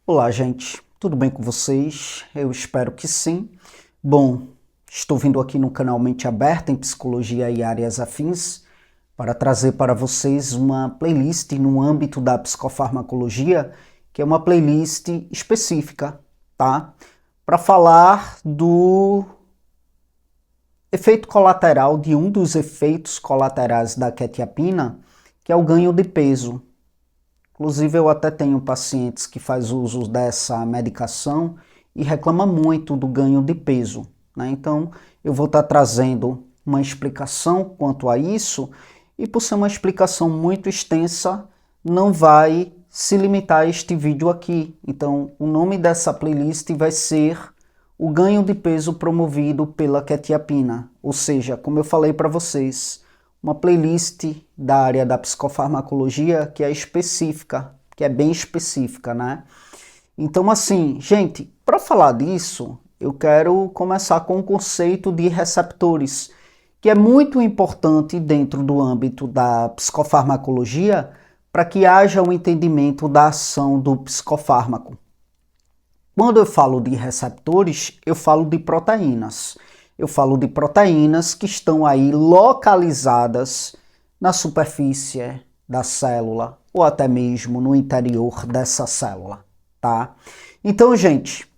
Olá, gente. Tudo bem com vocês? Eu espero que sim. Bom, estou vindo aqui no canal Mente Aberta em Psicologia e Áreas Afins para trazer para vocês uma playlist no âmbito da psicofarmacologia, que é uma playlist específica, tá? Para falar do efeito colateral, de um dos efeitos colaterais da quetiapina, que é o ganho de peso. Inclusive, eu até tenho pacientes que fazem uso dessa medicação e reclamam muito do ganho de peso, né? Então, eu vou estar trazendo uma explicação quanto a isso e, por ser uma explicação muito extensa, não vai se limitar a este vídeo aqui. Então, o nome dessa playlist vai ser o ganho de peso promovido pela quetiapina, ou seja, como eu falei para vocês, uma playlist da área da psicofarmacologia que é específica, que é bem específica, né? Então, assim, gente, para falar disso, eu quero começar com o conceito de receptores, que é muito importante dentro do âmbito da psicofarmacologia para que haja um entendimento da ação do psicofármaco. Quando eu falo de receptores, eu falo de proteínas. Eu falo de proteínas que estão aí localizadas na superfície da célula ou até mesmo no interior dessa célula, tá? Então, gente,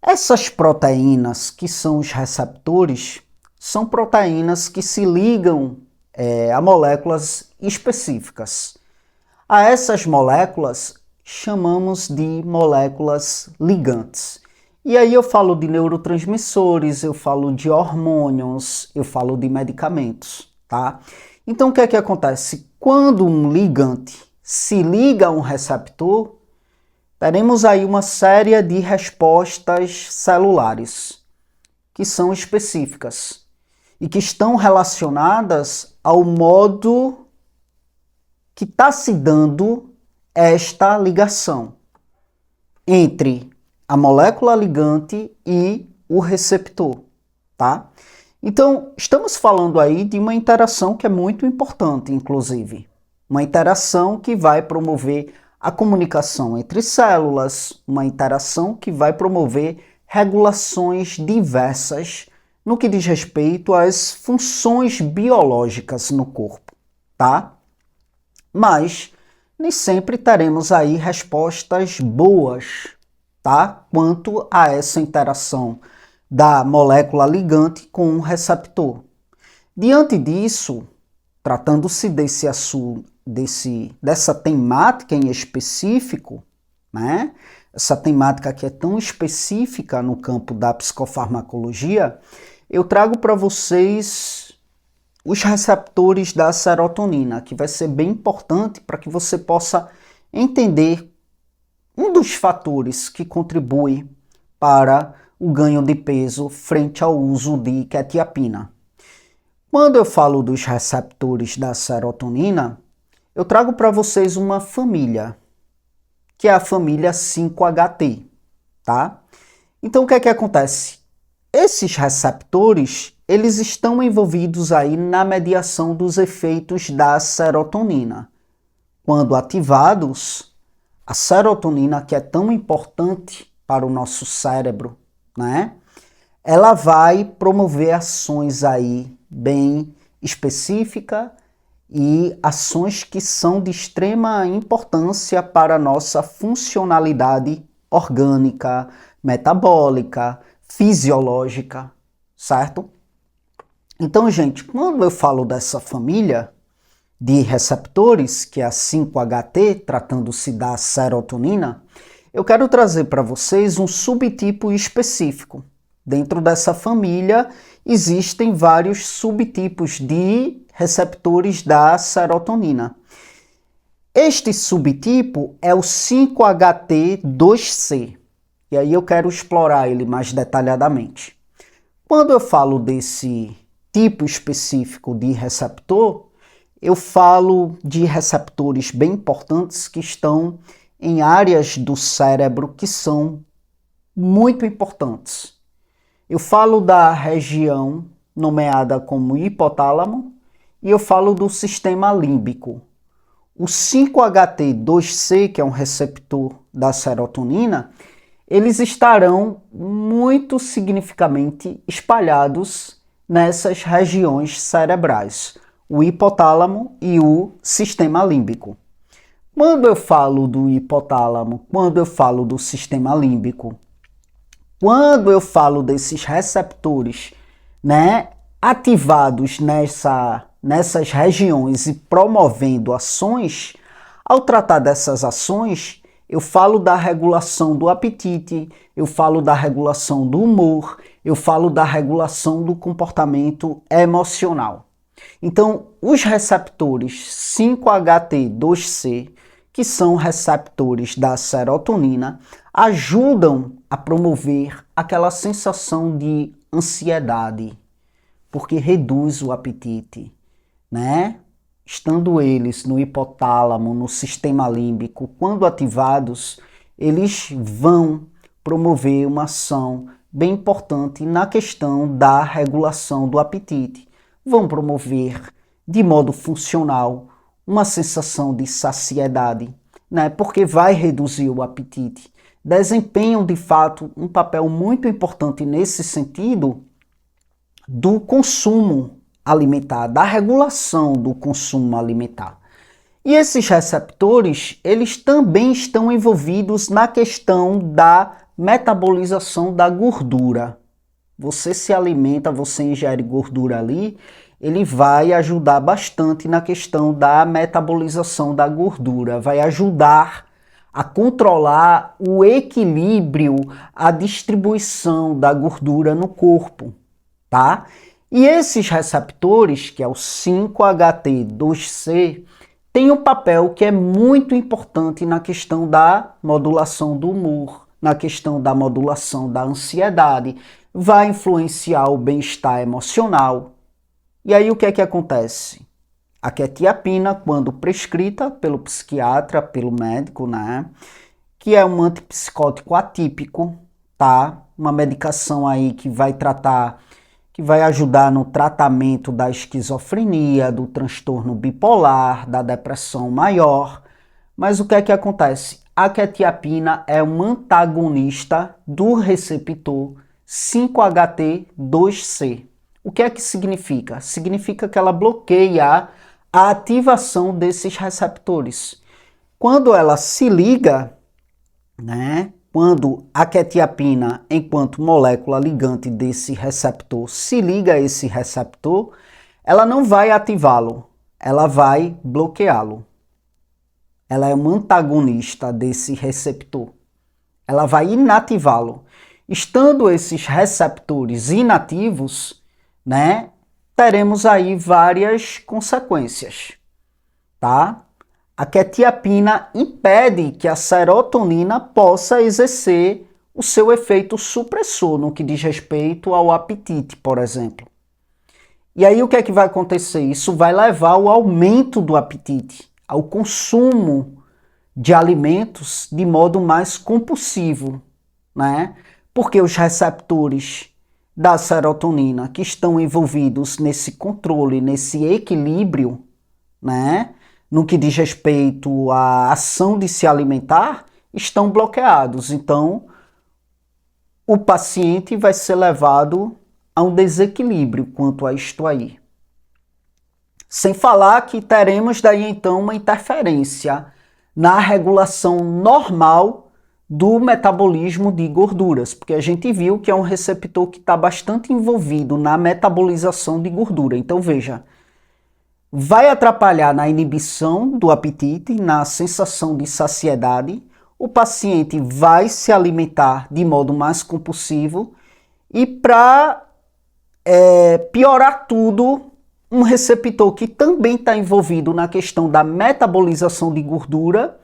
essas proteínas que são os receptores são proteínas que se ligam a moléculas específicas. A essas moléculas chamamos de moléculas ligantes. E aí eu falo de neurotransmissores, eu falo de hormônios, eu falo de medicamentos, tá? Então o que é que acontece? Quando um ligante se liga a um receptor, teremos aí uma série de respostas celulares que são específicas e que estão relacionadas ao modo que está se dando esta ligação entre a molécula ligante e o receptor, tá? Então, estamos falando aí de uma interação que é muito importante, inclusive. Uma interação que vai promover a comunicação entre células, uma interação que vai promover regulações diversas no que diz respeito às funções biológicas no corpo, tá? Mas nem sempre teremos aí respostas boas, tá? Quanto a essa interação da molécula ligante com o receptor. Diante disso, tratando-se dessa temática em específico, né? Essa temática que é tão específica no campo da psicofarmacologia, eu trago para vocês os receptores da serotonina, que vai ser bem importante para que você possa entender um dos fatores que contribui para o ganho de peso frente ao uso de quetiapina. Quando eu falo dos receptores da serotonina, eu trago para vocês uma família, que é a família 5-HT, tá? Então o que é que acontece? Esses receptores, eles estão envolvidos aí na mediação dos efeitos da serotonina. Quando ativados, a serotonina, que é tão importante para o nosso cérebro, né? Ela vai promover ações aí bem específicas e ações que são de extrema importância para a nossa funcionalidade orgânica, metabólica, fisiológica, certo? Então, gente, quando eu falo dessa família de receptores, que é a 5-HT, tratando-se da serotonina, eu quero trazer para vocês um subtipo específico. Dentro dessa família existem vários subtipos de receptores da serotonina. Este subtipo é o 5-HT2C, e aí eu quero explorar ele mais detalhadamente. Quando eu falo desse tipo específico de receptor, eu falo de receptores bem importantes que estão em áreas do cérebro que são muito importantes. Eu falo da região nomeada como hipotálamo e eu falo do sistema límbico. o 5-HT2C, que é um receptor da serotonina, eles estarão muito significativamente espalhados nessas regiões cerebrais, o hipotálamo e o sistema límbico. Quando eu falo do hipotálamo, quando eu falo do sistema límbico, quando eu falo desses receptores, né, ativados nessas regiões e promovendo ações, ao tratar dessas ações, eu falo da regulação do apetite, eu falo da regulação do humor, eu falo da regulação do comportamento emocional. Então, os receptores 5-HT2C, que são receptores da serotonina, ajudam a promover aquela sensação de ansiedade, porque reduz o apetite, né? Estando eles no hipotálamo, no sistema límbico, quando ativados, eles vão promover uma ação bem importante na questão da regulação do apetite. Vão promover de modo funcional uma sensação de saciedade, né? Porque vai reduzir o apetite. Desempenham de fato um papel muito importante nesse sentido do consumo alimentar, da regulação do consumo alimentar. E esses receptores, eles também estão envolvidos na questão da metabolização da gordura. Você se alimenta, você ingere gordura ali, ele vai ajudar bastante na questão da metabolização da gordura, vai ajudar a controlar o equilíbrio, a distribuição da gordura no corpo, tá? E esses receptores, que é o 5-HT2C, tem um papel que é muito importante na questão da modulação do humor, na questão da modulação da ansiedade, vai influenciar o bem-estar emocional. E aí o que é que acontece? A quetiapina, quando prescrita pelo psiquiatra, pelo médico, né, que é um antipsicótico atípico, tá? Uma medicação aí que vai ajudar no tratamento da esquizofrenia, do transtorno bipolar, da depressão maior. Mas o que é que acontece? A quetiapina é um antagonista do receptor 5-HT2C. O que é que significa? Significa que ela bloqueia a ativação desses receptores. Quando ela se liga, né? Quando a quetiapina, enquanto molécula ligante desse receptor, se liga a esse receptor, ela não vai ativá-lo, ela vai bloqueá-lo. Ela é um antagonista desse receptor. Ela vai inativá-lo. Estando esses receptores inativos, né, teremos aí várias consequências, tá? A quetiapina impede que a serotonina possa exercer o seu efeito supressor no que diz respeito ao apetite, por exemplo. E aí o que é que vai acontecer? Isso vai levar ao aumento do apetite, ao consumo de alimentos de modo mais compulsivo, né? Porque os receptores da serotonina que estão envolvidos nesse controle, nesse equilíbrio, né, no que diz respeito à ação de se alimentar, estão bloqueados. Então, o paciente vai ser levado a um desequilíbrio quanto a isto aí. Sem falar que teremos daí então uma interferência na regulação normal do metabolismo de gorduras, porque a gente viu que é um receptor que está bastante envolvido na metabolização de gordura. Então veja, vai atrapalhar na inibição do apetite, na sensação de saciedade, o paciente vai se alimentar de modo mais compulsivo e para piorar tudo, um receptor que também está envolvido na questão da metabolização de gordura,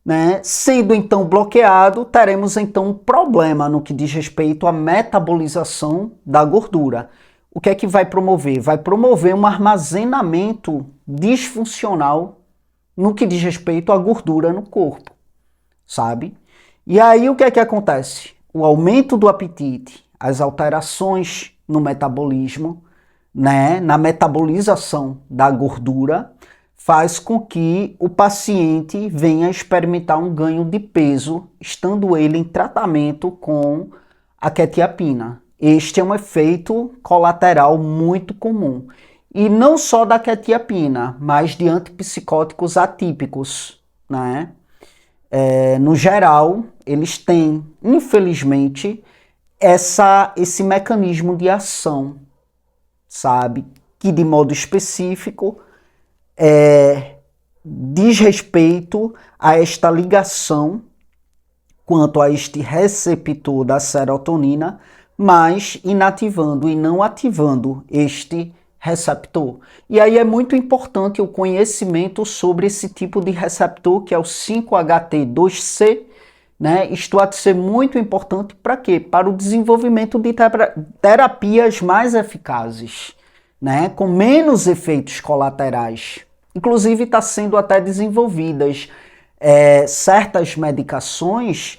né? Sendo então bloqueado, teremos então um problema no que diz respeito à metabolização da gordura. O que é que vai promover? Vai promover um armazenamento disfuncional no que diz respeito à gordura no corpo, sabe? E aí o que é que acontece? O aumento do apetite, as alterações no metabolismo, né, na metabolização da gordura, faz com que o paciente venha experimentar um ganho de peso, estando ele em tratamento com a quetiapina. Este é um efeito colateral muito comum. E não só da quetiapina, mas de antipsicóticos atípicos, né? No geral, eles têm, infelizmente, esse mecanismo de ação, sabe? Que de modo específico diz respeito a esta ligação quanto a este receptor da serotonina, mas inativando e não ativando este receptor. E aí é muito importante o conhecimento sobre esse tipo de receptor, que é o 5-HT2C, né? Isto há de ser muito importante para quê? Para o desenvolvimento de terapias mais eficazes, né? Com menos efeitos colaterais. Inclusive está sendo até desenvolvidas certas medicações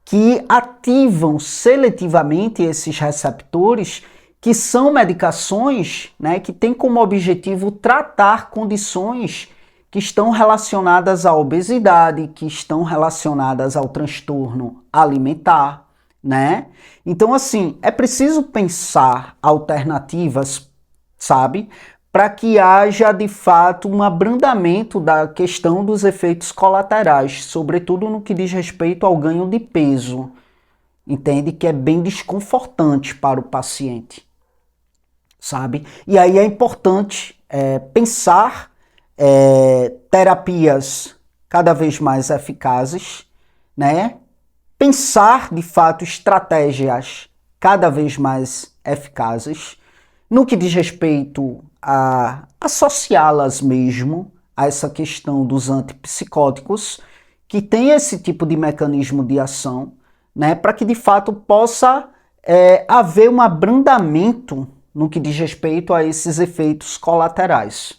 que ativam seletivamente esses receptores, que são medicações, né, que têm como objetivo tratar condições que estão relacionadas à obesidade, que estão relacionadas ao transtorno alimentar, né? Então, assim, é preciso pensar alternativas, sabe? Para que haja, de fato, um abrandamento da questão dos efeitos colaterais, sobretudo no que diz respeito ao ganho de peso. Entende? Que é bem desconfortante para o paciente, sabe? E aí é importante pensar terapias cada vez mais eficazes, né? Pensar, de fato, estratégias cada vez mais eficazes, no que diz respeito a associá-las mesmo a essa questão dos antipsicóticos, que tem esse tipo de mecanismo de ação, né, para que de fato possa haver um abrandamento no que diz respeito a esses efeitos colaterais,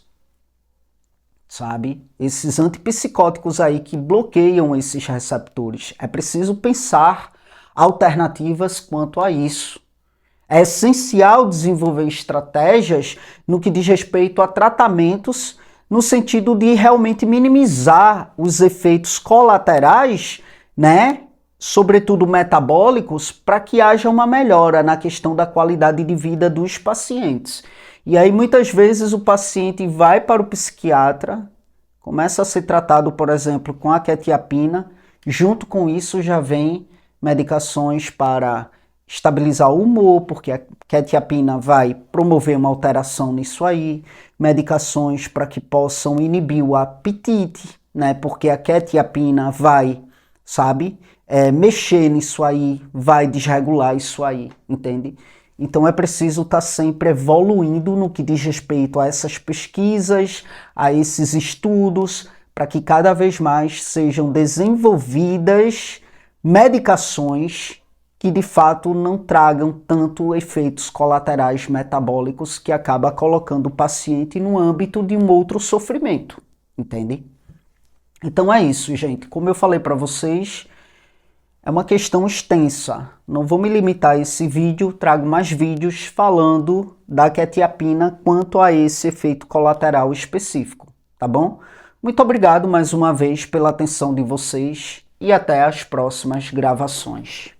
sabe? Esses antipsicóticos aí que bloqueiam esses receptores. É preciso pensar alternativas quanto a isso. É essencial desenvolver estratégias no que diz respeito a tratamentos no sentido de realmente minimizar os efeitos colaterais, né? Sobretudo metabólicos, para que haja uma melhora na questão da qualidade de vida dos pacientes. E aí muitas vezes o paciente vai para o psiquiatra, começa a ser tratado, por exemplo, com a quetiapina, junto com isso já vem medicações para estabilizar o humor, porque a quetiapina vai promover uma alteração nisso aí, medicações para que possam inibir o apetite, né? Porque a quetiapina vai, sabe, mexer nisso aí, vai desregular isso aí, entende? Então é preciso estar sempre evoluindo no que diz respeito a essas pesquisas, a esses estudos, para que cada vez mais sejam desenvolvidas medicações que de fato não tragam tanto efeitos colaterais metabólicos que acaba colocando o paciente no âmbito de um outro sofrimento, entende? Então é isso, gente. Como eu falei para vocês, é uma questão extensa. Não vou me limitar a esse vídeo, trago mais vídeos falando da quetiapina quanto a esse efeito colateral específico, tá bom? Muito obrigado mais uma vez pela atenção de vocês e até as próximas gravações.